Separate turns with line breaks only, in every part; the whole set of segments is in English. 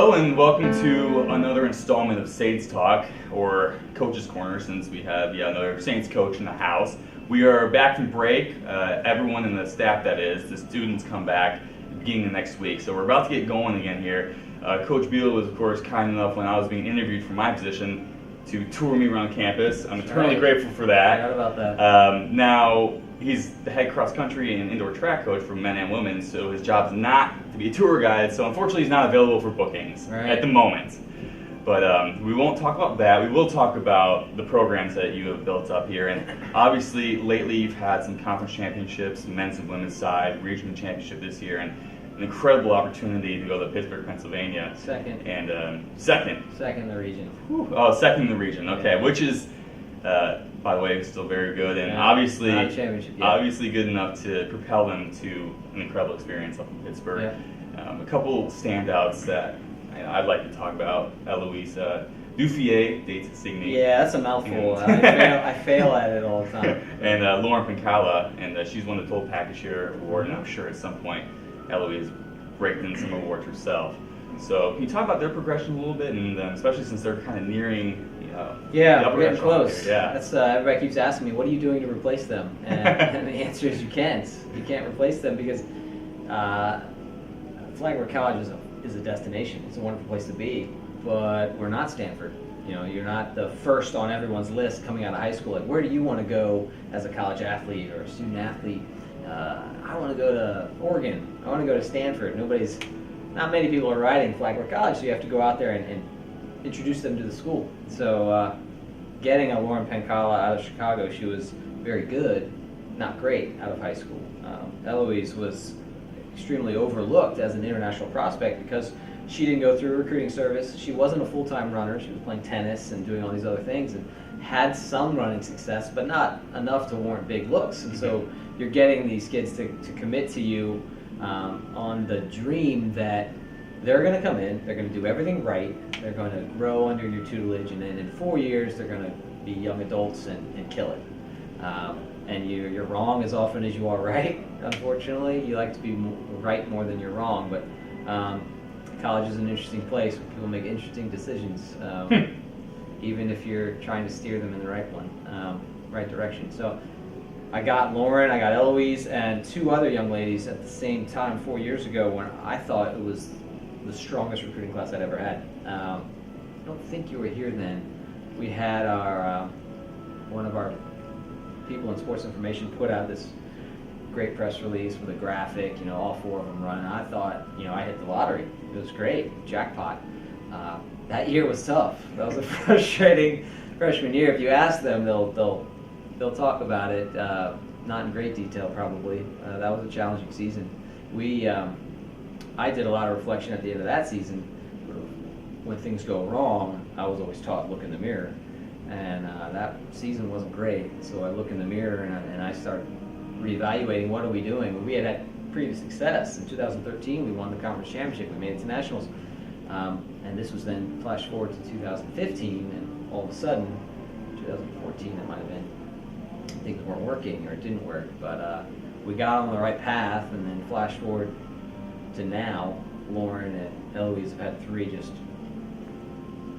Hello and welcome to another installment of Saints Talk, or Coach's Corner, since we have another Saints coach in the house. We are back from break. Everyone in the staff, that is, the students come back beginning of next week. So we're about to get going again here. Coach Beil was, of course, kind enough when I was being interviewed for my position to tour me around campus. I'm eternally grateful for that.
I forgot about that.
Now, he's the head cross-country and indoor track coach for men and women, so his job is not to be a tour guide, so unfortunately he's not available for bookings at the moment. But we won't talk about that. We will talk about the programs that you have built up here. And obviously, lately you've had some conference championships, men's and women's side, regional championship this year, and an incredible opportunity to go to Pittsburgh, Pennsylvania.
Second.
And second
in the region.
Whew. Oh, second in the region. Okay, which is, by the way, still very good, and obviously good enough to propel them to an incredible experience up in Pittsburgh. A couple standouts that I'd like to talk about: Eloise Duffier, dates at Signy.
Yeah, that's a mouthful. I fail at it all the time.
And Lauren Pancala, and she's won the Total Package Share Award, and I'm sure at some point Eloise raked in some awards herself. So can you talk about their progression a little bit, and especially since they're kind of nearing
we're getting close.
Yeah.
That's everybody keeps asking me, what are you doing to replace them? And the answer is you can't. You can't replace them because Flagler College is a destination. It's a wonderful place to be, but we're not Stanford. You know, you're not the first on everyone's list coming out of high school. Like, where do you want to go as a college athlete or a student athlete? I want to go to Oregon. I want to go to Stanford. Not many people are writing Flagler College, so you have to go out there and introduce them to the school. So getting a Lauren Pancala out of Chicago, she was very good, not great, out of high school. Eloise was extremely overlooked as an international prospect because she didn't go through a recruiting service. She wasn't a full-time runner. She was playing tennis and doing all these other things and had some running success, but not enough to warrant big looks. And so you're getting these kids to commit to you on the dream that they're going to come in, they're going to do everything right, they're going to grow under your tutelage, and then in 4 years they're going to be young adults and kill it. And you're wrong as often as you are right, unfortunately. You like to be right more than you're wrong, but college is an interesting place where people make interesting decisions, even if you're trying to steer them in the right direction. So I got Lauren, I got Eloise, and two other young ladies at the same time 4 years ago when I thought it was the strongest recruiting class I'd ever had. I don't think you were here then. We had one of our people in sports information put out this great press release with a graphic, all four of them running. I thought, I hit the lottery. It was great, jackpot. That year was tough. That was a frustrating freshman year. If you ask them, they'll talk about it, not in great detail probably. That was a challenging season. I did a lot of reflection at the end of that season. When things go wrong, I was always taught look in the mirror, and that season wasn't great. So I look in the mirror and I start reevaluating, what are we doing? We had previous success. In 2013, we won the conference championship. We made it to nationals, and this was then flash forward to 2015, and all of a sudden, 2014 it might have been, things weren't working or it didn't work, but we got on the right path, and then flash forward to now, Lauren and Eloise have had three just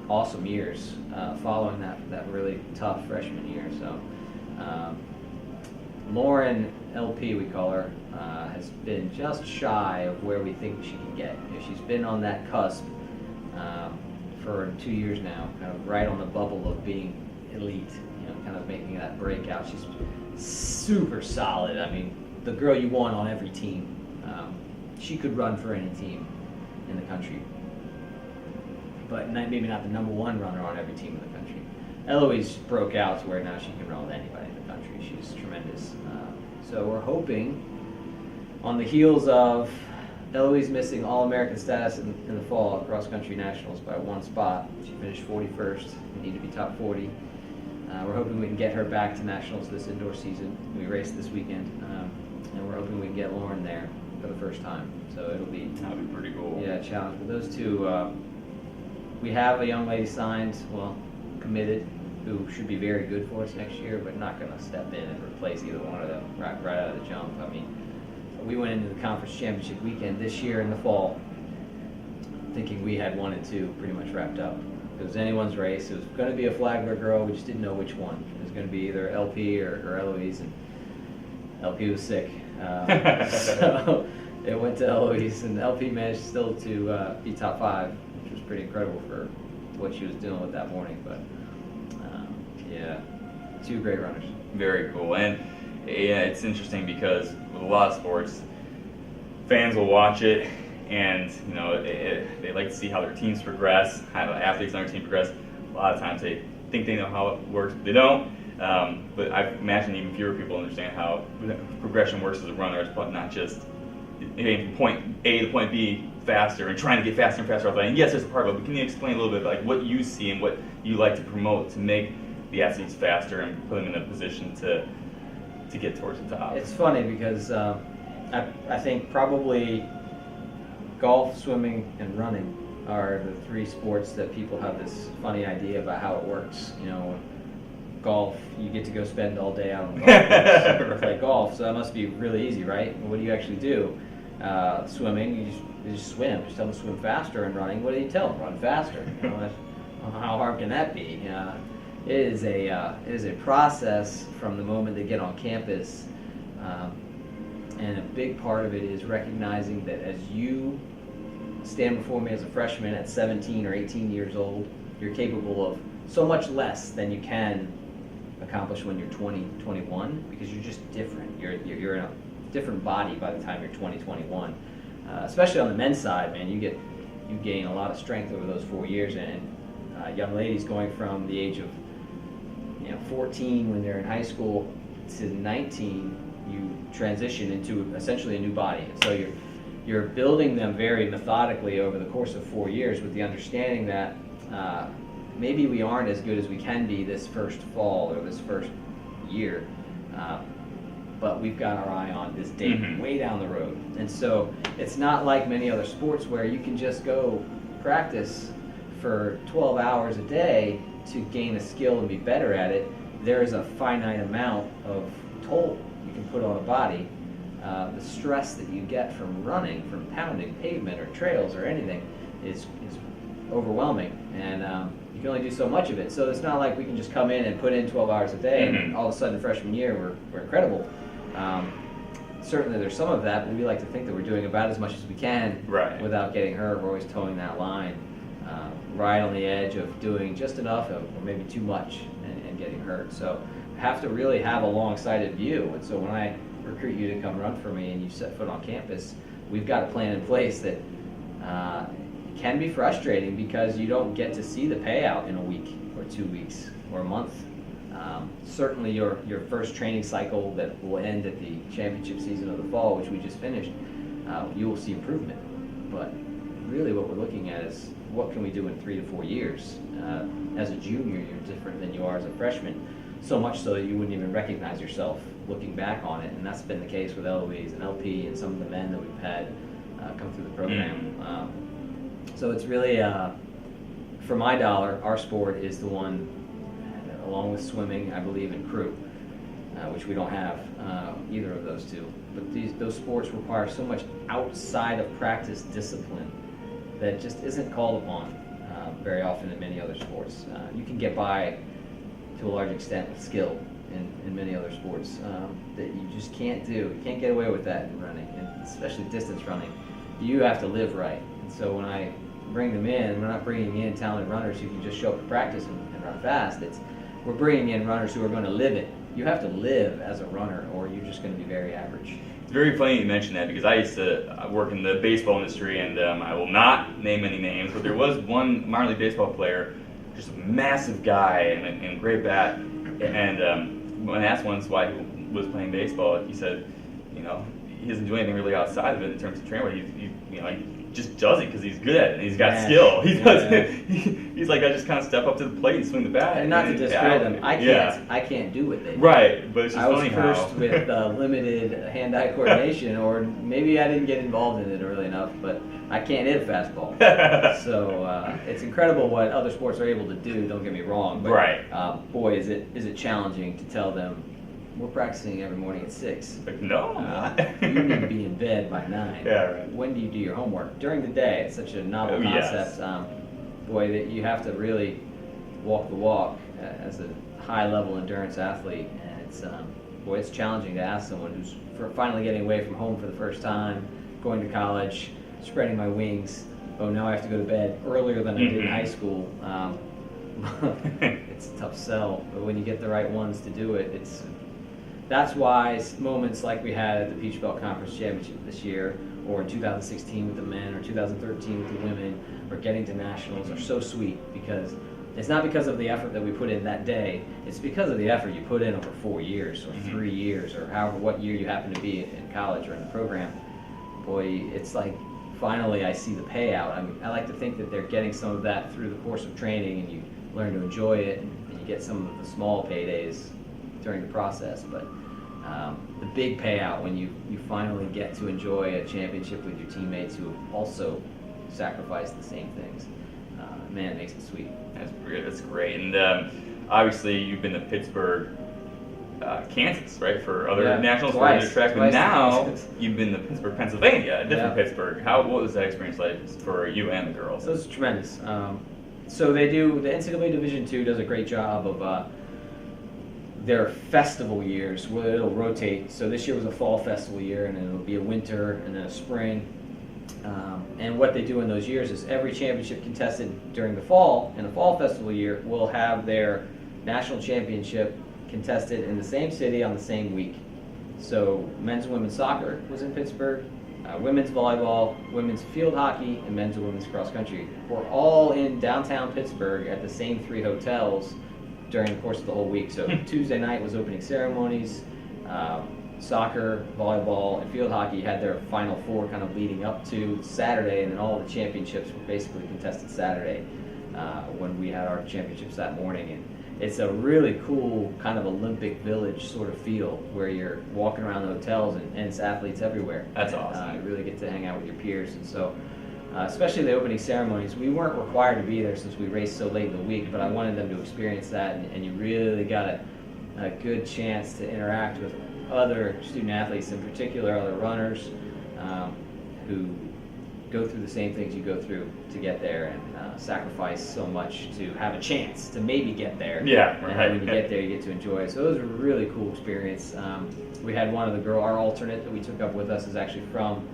awesome years following that really tough freshman year. So Lauren LP, we call her, has been just shy of where we think she can get. She's been on that cusp for 2 years now, kind of right on the bubble of being elite, kind of making that breakout. She's super solid. I mean, the girl you want on every team. She could run for any team in the country, but maybe not the number one runner on every team in the country. Eloise broke out to where now she can run with anybody in the country. She's tremendous. So we're hoping, on the heels of Eloise missing All-American status in the fall at cross-country nationals by one spot. She finished 41st. We need to be top 40. We're hoping we can get her back to nationals this indoor season. We race this weekend, and we're hoping we can get Lauren there for the first time. So that'd be
pretty cool.
Yeah, a challenge. But those two, we have a young lady signed, committed, who should be very good for us next year, but not going to step in and replace either one of them right out of the jump. I mean, we went into the conference championship weekend this year in the fall thinking we had 1 and 2 pretty much wrapped up. It was anyone's race. It was going to be a Flagler girl. We just didn't know which one. It was going to be either LP or Eloise, and LP was sick. So it went to Eloise, and LP managed still to be top 5, which was pretty incredible for what she was dealing with that morning. But yeah, 2 great runners.
Very cool. And yeah, it's interesting because with a lot of sports, fans will watch it, and you know they like to see how their teams progress, how the athletes on their team progress. A lot of times they think they know how it works, but they don't. But I imagine even fewer people understand how progression works as a runner. It's not just getting from point A to point B faster and trying to get faster and faster off the line. And yes, there's a part of it, but can you explain a little bit like what you see and what you like to promote to make the athletes faster and put them in a position to get towards the top?
It's funny because I think probably golf, swimming, and running are the 3 sports that people have this funny idea about how it works. You know, golf, you get to go spend all day out on the golf course and play golf, so that must be really easy, right? What do you actually do? Swimming, you just swim. Just tell them to swim faster. And running, what do you tell them? Run faster. You know, how hard can that be? It is a process from the moment they get on campus, and a big part of it is recognizing that as you stand before me as a freshman at 17 or 18 years old, you're capable of so much less than you can accomplish when you're 20, 21, because you're just different. You're in a different body by the time you're 20, 21. Especially on the men's side, man, you gain a lot of strength over those 4 years, and young ladies going from the age of 14 when they're in high school to 19, you transition into essentially a new body. And so you're building them very methodically over the course of 4 years with the understanding that maybe we aren't as good as we can be this first fall or this first year, but we've got our eye on this date way down the road. And so it's not like many other sports where you can just go practice for 12 hours a day to gain a skill and be better at it. There is a finite amount of toll you can put on a body. The stress that you get from running, from pounding pavement or trails or anything is overwhelming, and you can only do so much of it. So it's not like we can just come in and put in 12 hours a day and all of a sudden freshman year we're incredible. Certainly there's some of that, but we like to think that we're doing about as much as we can without getting hurt. We're always towing that line right on the edge of doing just enough or maybe too much and getting hurt. So I have to really have a long-sighted view. And so when I recruit you to come run for me and you set foot on campus, we've got a plan in place that can be frustrating because you don't get to see the payout in a week or 2 weeks or a month. Certainly your first training cycle that will end at the championship season of the fall, which we just finished, you will see improvement. But really what we're looking at is what can we do in 3 to 4 years? As a junior, you're different than you are as a freshman, so much so that you wouldn't even recognize yourself looking back on it. And that's been the case with Eloise and LP and some of the men that we've had come through the program. So it's really, for my dollar, our sport is the one, along with swimming, I believe, in crew, which we don't have either of those two. But those sports require so much outside of practice discipline that just isn't called upon very often in many other sports. You can get by to a large extent with skill in many other sports that you just can't do. You can't get away with that in running, and especially distance running. You have to live right. And so when I bring them in, we're not bringing in talented runners who can just show up to practice and run fast. We're bringing in runners who are going to live it. You have to live as a runner, or you're just going to be very average.
It's very funny you mention that because I used to work in the baseball industry, and I will not name any names, but there was one minor league baseball player, just a massive guy and a great bat. And when I asked once why he was playing baseball, he said, he doesn't do anything really outside of it in terms of training, but he just does it because he's good at it and he's got skill. He doesn't. He's like, I just kind of step up to the plate and swing the bat.
And not to discredit him, I can't do what they do.
Right, but it's just funny
how I was cursed with limited hand-eye coordination, or maybe I didn't get involved in it early enough, but I can't hit a fastball. So it's incredible what other sports are able to do. Don't get me wrong, but boy, is it challenging to tell them we're practicing every morning at 6.
Like, no, I'm not.
You need to be in bed by 9.
Yeah, right.
When do you do your homework? During the day. It's such a novel concept.
Yes.
Boy, that you have to really walk the walk as a high-level endurance athlete, and it's boy, it's challenging to ask someone who's finally getting away from home for the first time, going to college, spreading my wings. Oh, now I have to go to bed earlier than I did in high school. It's a tough sell, but when you get the right ones to do it, that's why moments like we had at the Peach Belt Conference Championship this year, or in 2016 with the men, or 2013 with the women, or getting to nationals are so sweet, because it's not because of the effort that we put in that day, it's because of the effort you put in over 4 years, or 3 years, or however, what year you happen to be in college or in the program. Boy, it's like, finally I see the payout. I mean, I like to think that they're getting some of that through the course of training, and you learn to enjoy it, and you get some of the small paydays during the process. But the big payout when you finally get to enjoy a championship with your teammates who have also sacrificed the same things, man, it makes it sweet.
That's great. And obviously you've been to Pittsburgh, Kansas, right, for other nationals for other tracks, but now you've been to Pittsburgh, Pennsylvania, a different Pittsburgh. What was that experience like for you and the girls?
So it's tremendous. So they do, the NCAA Division II does a great job of their festival years, where it'll rotate. So this year was a fall festival year, and it'll be a winter and then a spring. And what they do in those years is every championship contested during the fall, in a fall festival year, will have their national championship contested in the same city on the same week. So men's and women's soccer was in Pittsburgh, women's volleyball, women's field hockey, and men's and women's cross country were all in downtown Pittsburgh at the same 3 hotels during the course of the whole week. So Tuesday night was opening ceremonies. Soccer, volleyball, and field hockey had their Final Four kind of leading up to Saturday, and then all the championships were basically contested Saturday when we had our championships that morning. And it's a really cool kind of Olympic Village sort of feel, where you're walking around the hotels and it's athletes everywhere.
That's awesome.
You really get to hang out with your peers. And so, especially the opening ceremonies, we weren't required to be there since we raced so late in the week, but I wanted them to experience that, and you really got a good chance to interact with other student athletes, in particular other runners who go through the same things you go through to get there, and sacrifice so much to have a chance to maybe get there.
Yeah, right.
And when you get there, you get to enjoy it. So it was a really cool experience. We had one of the girls, our alternate that we took up with us is actually from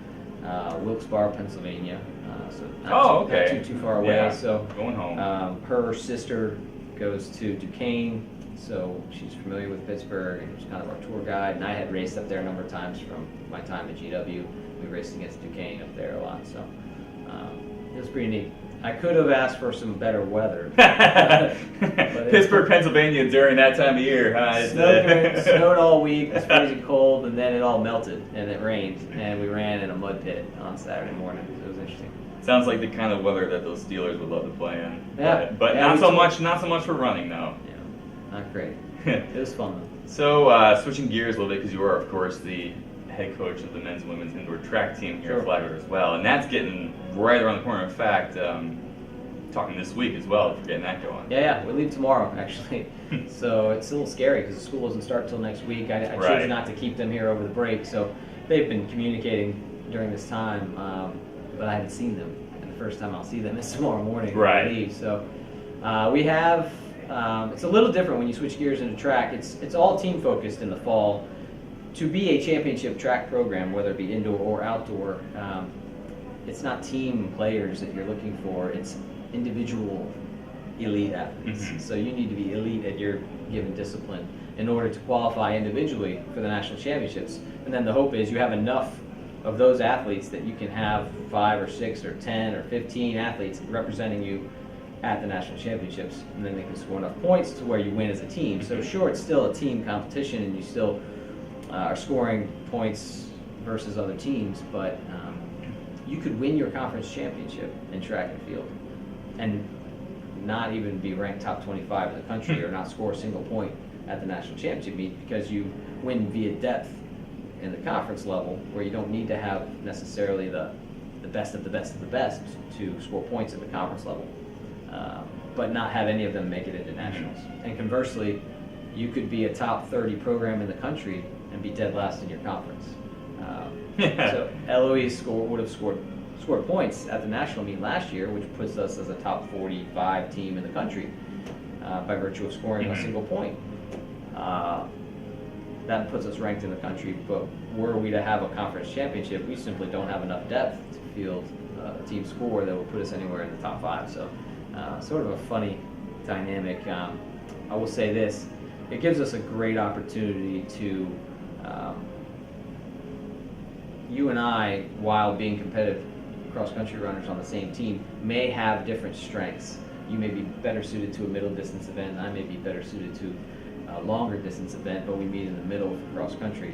Wilkes-Barre, Pennsylvania. So not too far away.
Yeah,
so
going home.
Her sister goes to Duquesne, so she's familiar with Pittsburgh, and she's kind of our tour guide. And I had raced up there a number of times from my time at GW. We raced against Duquesne up there a lot, so it was pretty neat. I could have asked for some better weather.
Pittsburgh, Pennsylvania during that time of year, huh?
Snowed all week, it was freezing cold, and then it all melted, and it rained, and we ran in a mud pit on Saturday morning. It was interesting.
Sounds like the kind of weather that those Steelers would love to play in.
Yeah.
But not so much for running, though.
Yeah, not great. It was fun, though.
So, switching gears a little bit, because you are, of course, the head coach of the men's and women's indoor track team here at Flagler as well, and that's getting right around the corner. In fact, talking this week as well for getting that going.
Yeah, we leave tomorrow actually. So it's a little scary because the school doesn't start until next week. I chose not to keep them here over the break, so they've been communicating during this time, but I haven't seen them, and the first time I'll see them is tomorrow morning when I leave. So we have it's a little different when you switch gears into track. It's all team focused in the fall. To be a championship track program, whether it be indoor or outdoor, it's not team players that you're looking for. It's individual elite athletes. Mm-hmm. So you need to be elite at your given discipline in order to qualify individually for the national championships. And then the hope is you have enough of those athletes that you can have 5 or 6 or 10 or 15 athletes representing you at the national championships, and then they can score enough points to where you win as a team. So sure, it's still a team competition, and you still are scoring points versus other teams, but you could win your conference championship in track and field and not even be ranked top 25 in the country or not score a single point at the national championship meet, because you win via depth in the conference level, where you don't need to have necessarily the best of the best of the best to score points at the conference level, but not have any of them make it into nationals. And conversely, you could be a top 30 program in the country and be dead last in your conference. So LOE would have scored points at the national meet last year, which puts us as a top 45 team in the country by virtue of scoring a single point. That puts us ranked in the country, but were we to have a conference championship, we simply don't have enough depth to field a team score that would put us anywhere in the top 5. So sort of a funny dynamic. I will say this, it gives us a great opportunity to, you and I, while being competitive cross-country runners on the same team, may have different strengths. You may be better suited to a middle distance event, and I may be better suited to a longer distance event, but we meet in the middle for cross-country.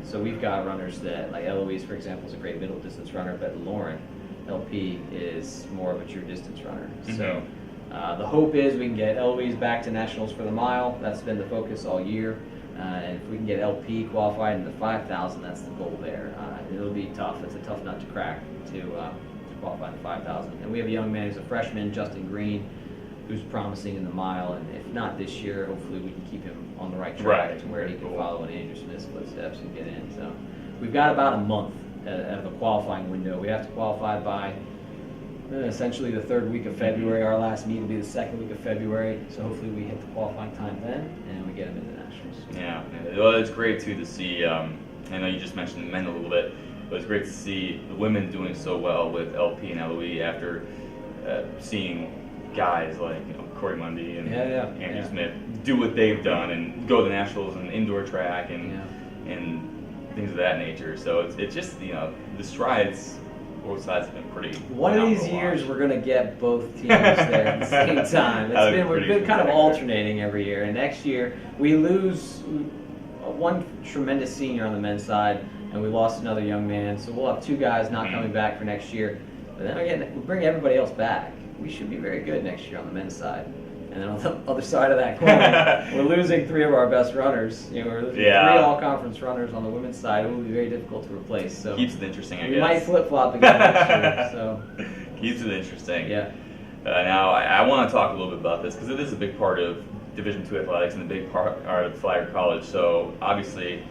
So we've got runners that, like Eloise, for example, is a great middle distance runner, but Lauren, LP, is more of a true distance runner. So the hope is we can get Eloise back to nationals for the mile. That's been the focus all year. And if we can get LP qualified in the 5,000, that's the goal there. It'll be tough. It's a tough nut to crack to qualify in the 5,000. And we have a young man who's a freshman, Justin Green, who's promising in the mile. And if not this year, hopefully we can keep him on the right track to where he can follow in Andrew Smith's footsteps and get in. So we've got about a month of the qualifying window. We have to qualify by essentially the 3rd week of February. Our last meet will be the 2nd week of February. So hopefully we hit the qualifying time then and we get him into nationals.
Yeah, well, it's great too to see. I know you just mentioned the men a little bit, but it's great to see the women doing so well with LP and LOE after seeing guys like Corey Mundy and Andrew Smith do what they've done and go to the nationals and indoor track and things of that nature. So it's just the strides. Both sides have been pretty.
One of these years, we're going to get both teams there at the same time. We've been kind of alternating every year. And next year, we lose one tremendous senior on the men's side, and we lost another young man. So we'll have 2 guys not coming back for next year. But then again, we'll bring everybody else back. We should be very good next year on the men's side. And then on the other side of that coin, we're losing 3 of our best runners. We're losing 3 all-conference runners on the women's side. It will be very difficult to replace. So
keeps it interesting, I guess.
We might flip-flop again next year. So
keeps it interesting.
Yeah.
Now, I want to talk a little bit about this because it is a big part of Division II athletics and a big part of Flagler College. So obviously,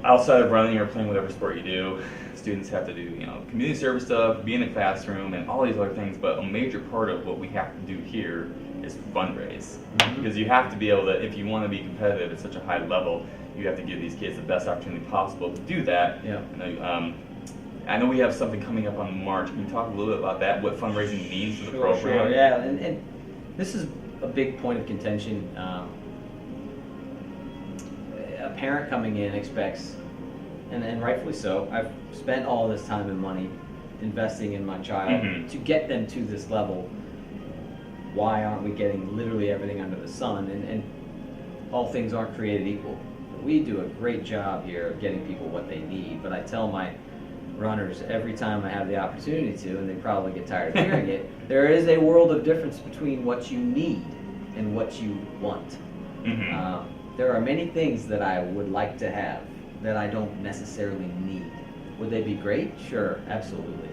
outside of running or playing whatever sport you do, students have to do community service stuff, be in the classroom, and all these other things. But a major part of what we have to do here is fundraise, because you have to be able to, if you want to be competitive at such a high level, you have to give these kids the best opportunity possible to do that.
Yeah.
I know we have something coming up on March. Can you talk a little bit about that, what fundraising means to the program?
Sure, yeah, and this is a big point of contention. A parent coming in expects, and rightfully so, I've spent all this time and money investing in my child to get them to this level. Why aren't we getting literally everything under the sun? And all things aren't created equal. We do a great job here of getting people what they need, but I tell my runners every time I have the opportunity to, and they probably get tired of hearing it, there is a world of difference between what you need and what you want. There are many things that I would like to have that I don't necessarily need. Would they be great? Sure, absolutely.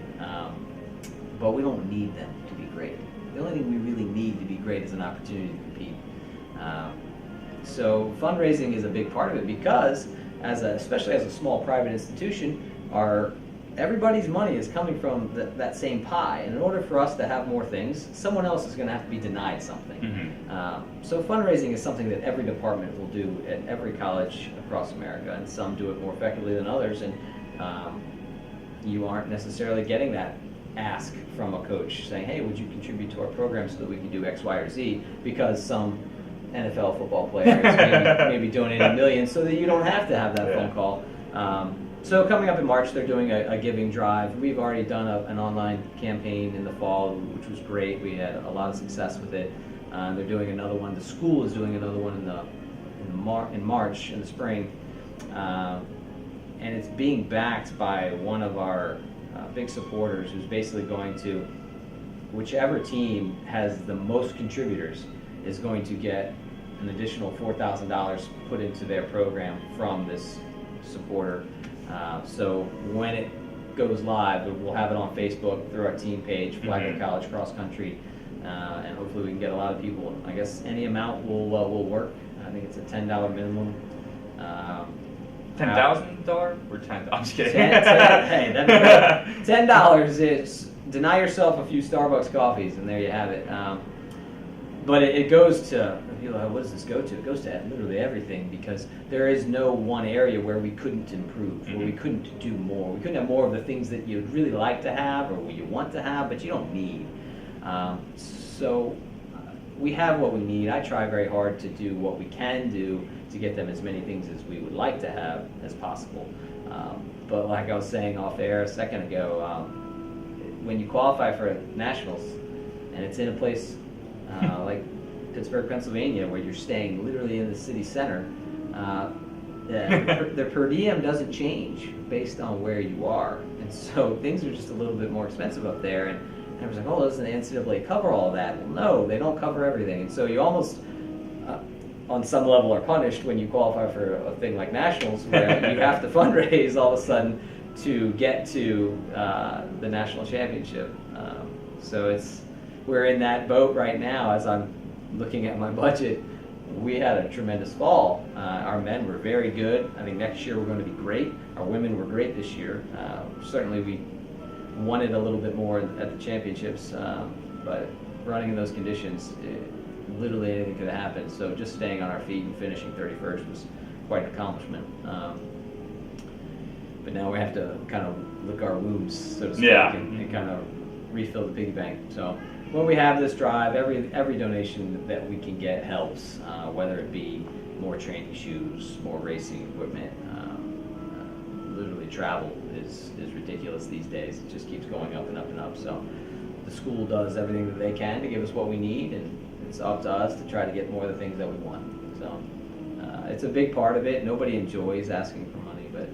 But we don't need them to be great. The only thing we really need to be great is an opportunity to compete. So fundraising is a big part of it because, especially as a small private institution, everybody's money is coming from that same pie. And in order for us to have more things, someone else is going to have to be denied something. So fundraising is something that every department will do at every college across America, and some do it more effectively than others. And you aren't necessarily getting that ask from a coach saying, hey, would you contribute to our program so that we can do X, Y, or Z, because some NFL football player is maybe donating millions so that you don't have to have that phone call. So coming up in March, they're doing a giving drive. We've already done an online campaign in the fall, which was great. We had a lot of success with it. They're doing another one. The school is doing another one in March, in the spring. And it's being backed by one of our big supporters, who's basically going to, whichever team has the most contributors is going to get an additional $4,000 put into their program from this supporter. So when it goes live, we'll have it on Facebook through our team page, Flagler College Cross Country, and hopefully we can get a lot of people. I guess any amount will work. I think it's a $10 minimum.
$10,000 or 10? I'm just kidding.
Hey, that'd be $10 is deny yourself a few Starbucks coffees, and there you have it. But it goes to, what does this go to? It goes to literally everything, because there is no one area where we couldn't improve, where we couldn't do more. We couldn't have more of the things that you'd really like to have or you want to have, but you don't need. So we have what we need. I try very hard to do what we can do to get them as many things as we would like to have as possible. But like I was saying off air a second ago, when you qualify for nationals and it's in a place like Pittsburgh, Pennsylvania, where you're staying literally in the city center, the per diem doesn't change based on where you are. And so things are just a little bit more expensive up there. And I was like, oh, doesn't the NCAA cover all that? Well, no, they don't cover everything. And so you almost, on some level, are punished when you qualify for a thing like nationals, where you have to fundraise all of a sudden to get to the national championship. So we're in that boat right now. As I'm looking at my budget, we had a tremendous fall. Our men were very good. I think next year we're going to be great. Our women were great this year. Certainly we wanted a little bit more at the championships, but running in those conditions, literally anything could have happened. So just staying on our feet and finishing 31st was quite an accomplishment. But now we have to kind of lick our wounds, so to speak, and kind of refill the piggy bank. So when we have this drive, every donation that we can get helps, whether it be more training shoes, more racing equipment. Literally travel is ridiculous these days. It just keeps going up and up and up. So the school does everything that they can to give us what we need, and it's up to us to try to get more of the things that we want. So it's a big part of it. Nobody enjoys asking for money, but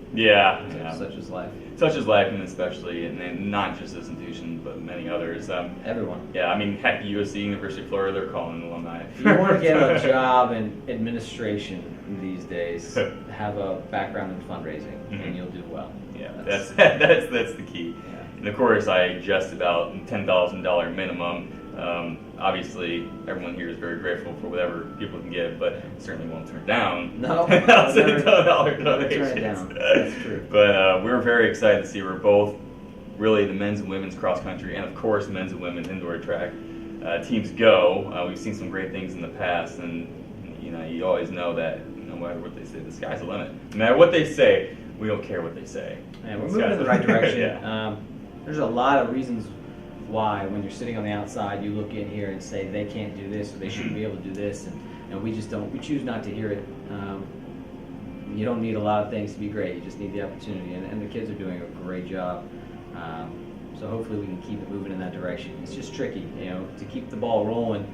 such is life.
Such is life, and especially, and not just this institution, but many others.
Everyone.
Yeah, I mean, heck, USC, University of Florida, they're calling alumni.
If you want to get a job in administration these days, have a background in fundraising, and you'll do well.
Yeah, that's the key.
Yeah.
And of course, I jest about $10,000 minimum. Obviously, everyone here is very grateful for whatever people can give, but certainly won't turn down
No,
$10,000
never
donations.
turn it down. That's true.
But we're very excited to see we're both really the men's and women's cross country, and of course men's and women's indoor track teams go. We've seen some great things in the past, and you always know that no matter what they say, the sky's the limit. No matter what they say, we don't care what they say.
Yeah, we're moving in the right direction.
Yeah.
There's a lot of reasons why, when you're sitting on the outside, you look in here and say they can't do this or they shouldn't be able to do this, and we just don't. We choose not to hear it. You don't need a lot of things to be great. You just need the opportunity, and the kids are doing a great job. So hopefully we can keep it moving in that direction. It's just tricky, to keep the ball rolling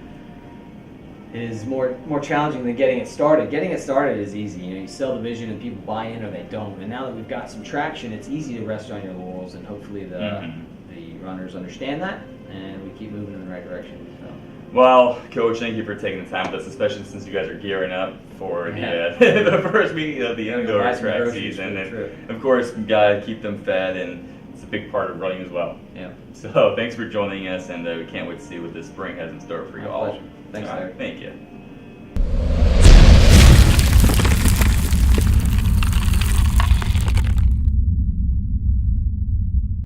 is more challenging than getting it started. Getting it started is easy. You sell the vision and people buy in or they don't. And now that we've got some traction, it's easy to rest on your laurels, and hopefully the runners understand that, and we keep moving in the right direction. So.
Well, Coach, thank you for taking the time with us, especially since you guys are gearing up for the first meeting of the indoor track season. And of course, we gotta keep them fed, and it's a big part of running as well.
Yeah.
So thanks for joining us, and we can't wait to see what this spring has in store for you all.
Pleasure. Thanks, Larry.
Thank you.